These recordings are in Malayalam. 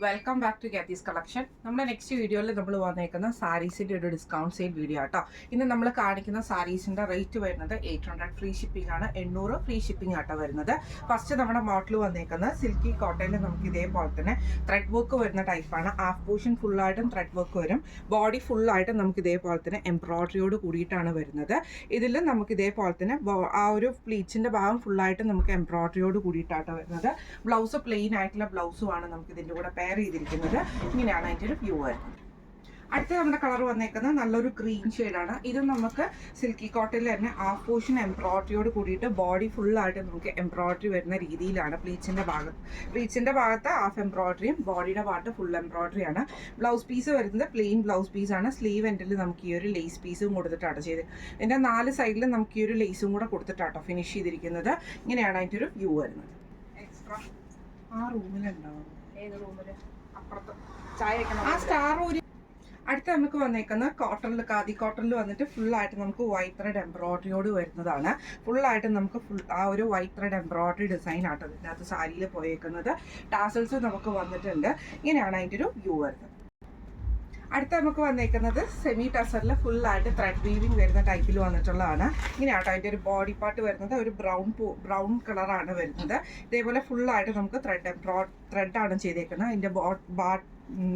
Welcome back to Gathi's collection. നമ്മുടെ നെക്സ്റ്റ് വീഡിയോയിൽ നമ്മൾ വന്നേക്കുന്ന സാരീസിൻ്റെ ഒരു ഡിസ്കൗണ്ട് സെയിൽ വീഡിയോ ആട്ടോ. ഇന്ന് നമ്മൾ കാണിക്കുന്ന സാരീസിൻ്റെ റേറ്റ് വരുന്നത് 800 ഫ്രീ ഷിപ്പിംഗ് ആണ്, 800 ഫ്രീ ഷിപ്പിംഗ് ആട്ടോ വരുന്നത്. ഫസ്റ്റ് നമ്മുടെ മോഡൽ വന്നേക്കുന്നത് സിൽക്കി കോട്ടണിൽ നമുക്ക് ഇതേപോലെ തന്നെ ത്രെഡ് വർക്ക് വരുന്ന ടൈപ്പാണ്. ഹാഫ് പോർഷൻ ഫുള്ളായിട്ടും ത്രെഡ് വർക്ക് വരും, ബോഡി ഫുള്ളായിട്ടും നമുക്ക് ഇതേപോലെ തന്നെ എംബ്രോയിഡറിയോട് കൂടിയിട്ടാണ് വരുന്നത്. ഇതിൽ നമുക്ക് ഇതേപോലെ തന്നെ ആ ഒരു പ്ലീറ്റ്സിൻ്റെ ഭാഗം ഫുള്ളായിട്ട് നമുക്ക് എംബ്രോയിഡറിയോട് കൂടിയിട്ടാട്ടോ വരുന്നത്. ബ്ലൗസ് പ്ലെയിൻ ആയിട്ടുള്ള ബ്ലൗസുമാണ് നമുക്ക് ഇതിൻ്റെ കൂടെ പെയർ ചെയ്തിരിക്കുന്നത്. ഇങ്ങനെയാണ് അതിൻ്റെ ഒരു വ്യൂ വരുന്നത്. അടുത്ത നമ്മുടെ കളർ വന്നേക്കുന്നത് നല്ലൊരു ഗ്രീൻ ഷെയ്ഡാണ്. ഇത് നമുക്ക് സിൽക്കി കോട്ടണിൽ തന്നെ ഹാഫ് പോർഷൻ എംബ്രോയിഡറിയോട് കൂടിയിട്ട് ബോഡി ഫുള്ളായിട്ട് നമുക്ക് എംബ്രോയിഡറി വരുന്ന രീതിയിലാണ്. പ്ലീറ്റ്സിൻ്റെ ഭാഗത്ത് ഹാഫ് എംബ്രോയിഡറിയും ബോഡിയുടെ ഭാഗത്ത് ഫുൾ എംബ്രോയിഡറിയാണ്. ബ്ലൗസ് പീസ് വരുന്നത് പ്ലെയിൻ ബ്ലൗസ് പീസാണ്. സ്ലീവ് എൻഡിൽ നമുക്ക് ഈ ഒരു ലേസ് പീസും കൊടുത്തിട്ടാണ് ചെയ്ത്. ഇതിൻ്റെ 4 സൈഡിലും നമുക്ക് ഈ ഒരു ലേസും കൂടെ കൊടുത്തിട്ടാട്ടോ ഫിനിഷ് ചെയ്തിരിക്കുന്നത്. ഇങ്ങനെയാണ് അതിൻ്റെ ഒരു വ്യൂ വരുന്നത്. എക്സ്ട്രാ ആ റൂമിലുണ്ടാവും, ഏത് റൂമില് അപ്പുറത്ത് ചായ വെക്കണം, ആ സ്റ്റാർ റൂമിൽ. അടുത്ത നമുക്ക് വന്നേക്കുന്ന കോട്ടണിൽ, ഖാദി കോട്ടണിൽ വന്നിട്ട് ഫുള്ളായിട്ട് നമുക്ക് വൈറ്റ് ത്രെഡ് എംബ്രോയിഡറിയോട് വരുന്നതാണ്. ഫുള്ളായിട്ട് നമുക്ക് ആ ഒരു വൈറ്റ് ത്രെഡ് എംബ്രോയിഡറി ഡിസൈൻ ആട്ടോ ഇതിനകത്ത് സാരിയിൽ പോയേക്കുന്നത്. ടാസൽസ് നമുക്ക് വന്നിട്ടുണ്ട്. ഇങ്ങനെയാണ് അതിൻ്റെ ഒരു വ്യൂ വരുന്നത്. അടുത്ത നമുക്ക് വന്നേക്കുന്നത് സെമി ടസറിൽ ഫുള്ളായിട്ട് ത്രെഡ് വീവിങ് വരുന്ന ടൈപ്പിൽ വന്നിട്ടുള്ളതാണ്. ഇങ്ങനെയാട്ടോ അതിൻ്റെ ഒരു ബോഡി പാർട്ട് വരുന്നത്. ഒരു ബ്രൗൺ കളറാണ് വരുന്നത്. ഇതേപോലെ ഫുള്ളായിട്ട് നമുക്ക് ത്രെഡാണ് ചെയ്തേക്കുന്നത്. അതിൻ്റെ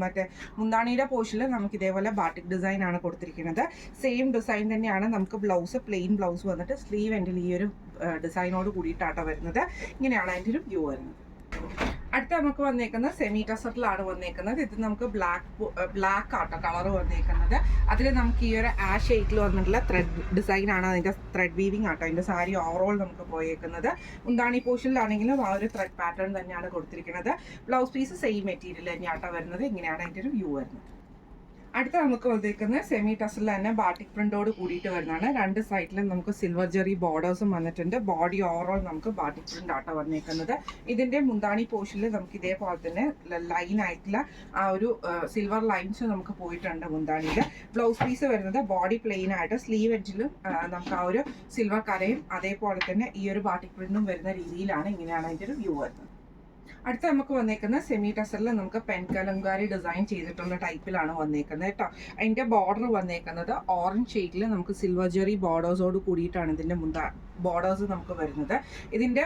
മറ്റേ മുന്താണിയുടെ പോർഷനിൽ നമുക്ക് ഇതേപോലെ ബാട്ടിക് ഡിസൈൻ ആണ് കൊടുത്തിരിക്കുന്നത്. സെയിം ഡിസൈൻ തന്നെയാണ് നമുക്ക് ബ്ലൗസ്, പ്ലെയിൻ ബ്ലൗസ് വന്നിട്ട് സ്ലീവ് എൻഡിൽ ഈ ഒരു ഡിസൈനോട് കൂടിയിട്ടാട്ടോ വരുന്നത്. ഇങ്ങനെയാണ് അതിൻ്റെ ഒരു വ്യൂ വരുന്നത്. അടുത്ത നമുക്ക് വന്നേക്കുന്നത് സെമി ടസറിലാണ് വന്നേക്കുന്നത്. ഇത് നമുക്ക് ബ്ലാക്ക് ആട്ടോ കളർ വന്നേക്കുന്നത്. അതിൽ നമുക്ക് ഈ ഒരു ആഷ് ഷെയ്ഡിൽ വന്നിട്ടുള്ള ത്രെഡ് ഡിസൈൻ ആണ്, അതിൻ്റെ ത്രെഡ് വീവിങ് ആട്ടോ അതിൻ്റെ സാരി ഓവറോൾ നമുക്ക് പോയേക്കുന്നത്. മുന്താണി പോർഷനിലാണെങ്കിലും ആ ഒരു ത്രെഡ് പാറ്റേൺ തന്നെയാണ് കൊടുത്തിരിക്കുന്നത്. ബ്ലൗസ് പീസ് സെയിം മെറ്റീരിയൽ തന്നെയാട്ടോ വരുന്നത്. ഇങ്ങനെയാണ് അതിൻ്റെ ഒരു വ്യൂ വരുന്നത്. അടുത്ത നമുക്ക് വന്നേക്കുന്നത് സെമി ടസറിൽ തന്നെ ബാട്ടിക് പ്രിന്റോട് കൂടിയിട്ട് വരുന്നതാണ്. 2 സൈഡിലും നമുക്ക് സിൽവർ ജെറി ബോർഡേഴ്സും വന്നിട്ടുണ്ട്. ബോഡി ഓവറോൾ നമുക്ക് ബാട്ടിക് പ്രിന്റ് ആട്ടോ വന്നേക്കുന്നത്. ഇതിന്റെ മുന്താണി പോർഷനിൽ നമുക്ക് ഇതേപോലെ തന്നെ ലൈൻ ആയിട്ടുള്ള ആ ഒരു സിൽവർ ലൈൻസ് നമുക്ക് പോയിട്ടുണ്ട് മുന്താണിയിൽ. ബ്ലൗസ് പീസ് വരുന്നത് ബോഡി പ്ലെയിൻ ആയിട്ട് സ്ലീവ് എഡ്ജിലും നമുക്ക് ആ ഒരു സിൽവർ കരയും അതേപോലെ തന്നെ ഈ ഒരു ബാട്ടിക് പ്രിന്റും വരുന്ന രീതിയിലാണ്. ഇങ്ങനെയാണ് അതിൻ്റെ ഒരു വ്യൂ വരുന്നത്. അടുത്ത നമുക്ക് വന്നേക്കുന്നത് സെമി ടസറിൽ നമുക്ക് പെൻകലങ്കാരി ഡിസൈൻ ചെയ്തിട്ടുള്ള ടൈപ്പിലാണ് വന്നേക്കുന്നത് കേട്ടോ. അതിൻ്റെ ബോർഡർ വന്നേക്കുന്നത് ഓറഞ്ച് ഷെയ്ഡിൽ നമുക്ക് സിൽവർ ജെറി ബോർഡേഴ്സോട് കൂടിയിട്ടാണ് ഇതിൻ്റെ ബോർഡേഴ്സ് നമുക്ക് വരുന്നത്. ഇതിൻ്റെ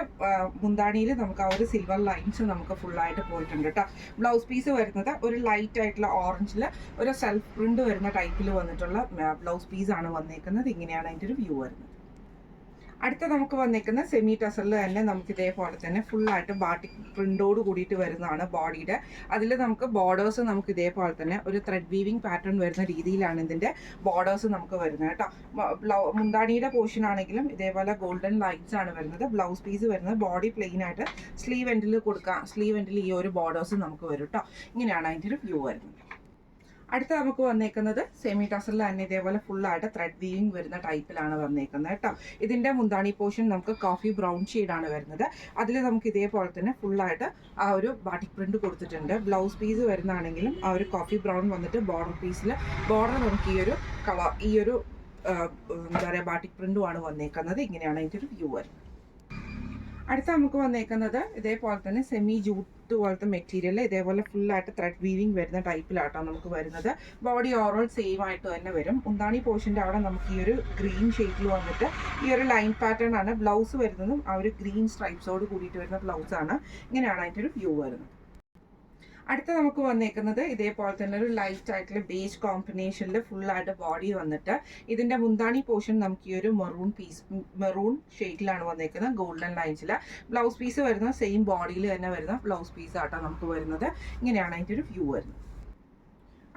മുന്താണിയിൽ നമുക്ക് ആ ഒരു സിൽവർ ലൈൻസ് നമുക്ക് ഫുള്ളായിട്ട് പോയിട്ടുണ്ട് കേട്ടോ. ബ്ലൗസ് പീസ് വരുന്നത് ഒരു ലൈറ്റ് ആയിട്ടുള്ള ഓറഞ്ചിൽ ഒരു സെൽഫ് പ്രിന്റ് വരുന്ന ടൈപ്പിൽ വന്നിട്ടുള്ള ബ്ലൗസ് പീസാണ് വന്നേക്കുന്നത്. ഇങ്ങനെയാണ് അതിൻ്റെ ഒരു വ്യൂ വരുന്നത്. അടുത്ത നമുക്ക് വന്നേക്കുന്ന സെമി ടസറിൽ തന്നെ നമുക്ക് ഇതേപോലെ തന്നെ ഫുള്ളായിട്ട് ബാട്ടിക് പ്രിന്റോട് കൂടിയിട്ട് വരുന്നതാണ് ബോഡിയുടെ. അതിൽ നമുക്ക് ബോർഡേഴ്സ് നമുക്ക് ഇതേപോലെ തന്നെ ഒരു ത്രെഡ് വീവിങ് പാറ്റേൺ വരുന്ന രീതിയിലാണ് ഇതിൻ്റെ ബോർഡേഴ്സ് നമുക്ക് വരുന്നത് കേട്ടോ. മുന്താണിയുടെ പോർഷൻ ആണെങ്കിലും ഇതേപോലെ ഗോൾഡൻ ലൈൻസ് ആണ് വരുന്നത്. ബ്ലൗസ് പീസ് വരുന്നത് ബോഡി പ്ലെയിൻ ആയിട്ട് സ്ലീവ് എൻഡിൽ കൊടുക്കാം. സ്ലീവ് എൻഡിൽ ഈ ഒരു ബോർഡേഴ്സ് നമുക്ക് വരും കേട്ടോ. ഇങ്ങനെയാണ് അതിൻ്റെ ഒരു വ്യൂ വരുന്നത്. അടുത്ത നമുക്ക് വന്നേക്കുന്നത് സെമി ടസറിൽ തന്നെ ഇതേപോലെ ഫുള്ളായിട്ട് ത്രെഡ് വീവിങ് വരുന്ന ടൈപ്പിലാണ് വന്നേക്കുന്നത് കേട്ടോ. ഇതിൻ്റെ മുന്താണി പോർഷൻ നമുക്ക് കോഫി ബ്രൗൺ ഷെയ്ഡാണ് വരുന്നത്. അതിൽ നമുക്ക് ഇതേപോലെ തന്നെ ഫുള്ളായിട്ട് ആ ഒരു ബാട്ടിക് പ്രിന്റ് കൊടുത്തിട്ടുണ്ട്. ബ്ലൗസ് പീസ് വരുന്നതാണെങ്കിലും ആ ഒരു കോഫി ബ്രൗൺ വന്നിട്ട് ബോർഡർ പീസിൽ ബോർഡർ നമുക്ക് ഈ ഒരു എന്താ പറയുക ബാട്ടിക് പ്രിന്റുമാണ് വന്നേക്കുന്നത്. ഇങ്ങനെയാണ് അതിൻ്റെ ഒരു വ്യൂ വരുന്നത്. അടുത്ത നമുക്ക് വന്നേക്കുന്നത് ഇതേപോലെ തന്നെ സെമി ജൂട്ട് പോലത്തെ മെറ്റീരിയൽ ഇതേപോലെ ഫുള്ളായിട്ട് ത്രെഡ് വീവിങ് വരുന്ന ടൈപ്പിലാട്ടോ നമുക്ക് വരുന്നത്. ബോഡി ഓവറോൾ സെയിം ആയിട്ട് തന്നെ വരും. മുന്താണി പോർഷൻ്റെ അവിടെ നമുക്ക് ഈ ഒരു ഗ്രീൻ ഷെയ്ഡിൽ വന്നിട്ട് ഈ ഒരു ലൈൻ പാറ്റേൺ ആണ്. ബ്ലൗസ് വരുന്നതും ആ ഒരു ഗ്രീൻ സ്ട്രൈപ്സോട് കൂടിയിട്ട് വരുന്ന ബ്ലൗസാണ്. ഇങ്ങനെയാണ് അതിൻ്റെ ഒരു വ്യൂ വരുന്നത്. അടുത്ത നമുക്ക് വന്നേക്കുന്നത് ഇതേപോലെ തന്നെ ഒരു ലൈറ്റ് ആയിട്ടുള്ള ബേജ് കോമ്പിനേഷനിൽ ഫുള്ളായിട്ട് ബോഡി വന്നിട്ട് ഇതിൻ്റെ മുന്താണി പോർഷൻ നമുക്ക് ഈ ഒരു മെറൂൺ ഷെയ്ഡിലാണ് വന്നേക്കുന്നത് ഗോൾഡൻ ലൈൻസിൽ. ബ്ലൗസ് പീസ് വരുന്നത് സെയിം ബോഡിയിൽ തന്നെ വരുന്ന ബ്ലൗസ് പീസ് ആട്ടോ നമുക്ക് വരുന്നത്. ഇങ്ങനെയാണ് അതിൻ്റെ ഒരു വ്യൂ വരുന്നത്.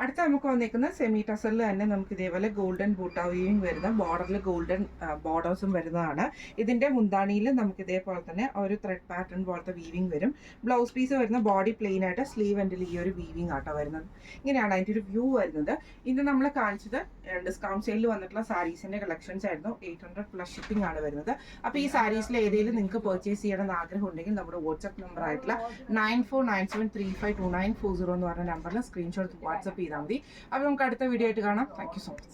അടുത്ത നമുക്ക് വന്നേക്കുന്നത് സെമി ടസറിൽ തന്നെ നമുക്ക് ഇതേപോലെ ഗോൾഡൻ ബൂട്ട വീവിങ് വരുന്ന ബോർഡറിൽ ഗോൾഡൻ ബോർഡേഴ്സും വരുന്നതാണ്. ഇതിൻ്റെ മുന്താണിയിൽ നമുക്ക് ഇതേപോലെ തന്നെ ഒരു ത്രെഡ് പാറ്റേൺ പോലത്തെ വീവിങ് വരും. ബ്ലൗസ് പീസ് വരുന്ന ബോഡി പ്ലെയിൻ ആയിട്ട് സ്ലീവ് എൻഡിൽ ഈ ഒരു വീവിങ് ആട്ടോ വരുന്നത്. ഇങ്ങനെയാണ് അതിൻ്റെ ഒരു വ്യൂ വരുന്നത്. ഇന്ന് നമ്മൾ കാണിച്ചത് ഡിസ്കൗണ്ട് സെയിലിൽ വന്നിട്ടുള്ള സാരീസിൻ്റെ കളക്ഷൻസ് ആയിരുന്നു. 800 പ്ലസ് ഷിപ്പിംഗ് ആണ് വരുന്നത്. അപ്പോൾ ഈ സാരീസിൽ ഏതെങ്കിലും നിങ്ങൾക്ക് പർച്ചേസ് ചെയ്യണമെന്ന് ആഗ്രഹം ഉണ്ടെങ്കിൽ നമ്മുടെ വാട്സ്ആപ്പ് നമ്പർ ആയിട്ടുള്ള 9497352940 എന്ന് പറഞ്ഞ നമ്പറിൽ സ്ക്രീൻഷോട്ട് വാട്സ്ആപ്പ് ചെയ്താൽ മതി. അപ്പോൾ നമുക്ക് അടുത്ത വീഡിയോ ആയിട്ട് കാണാം. Thank you so much.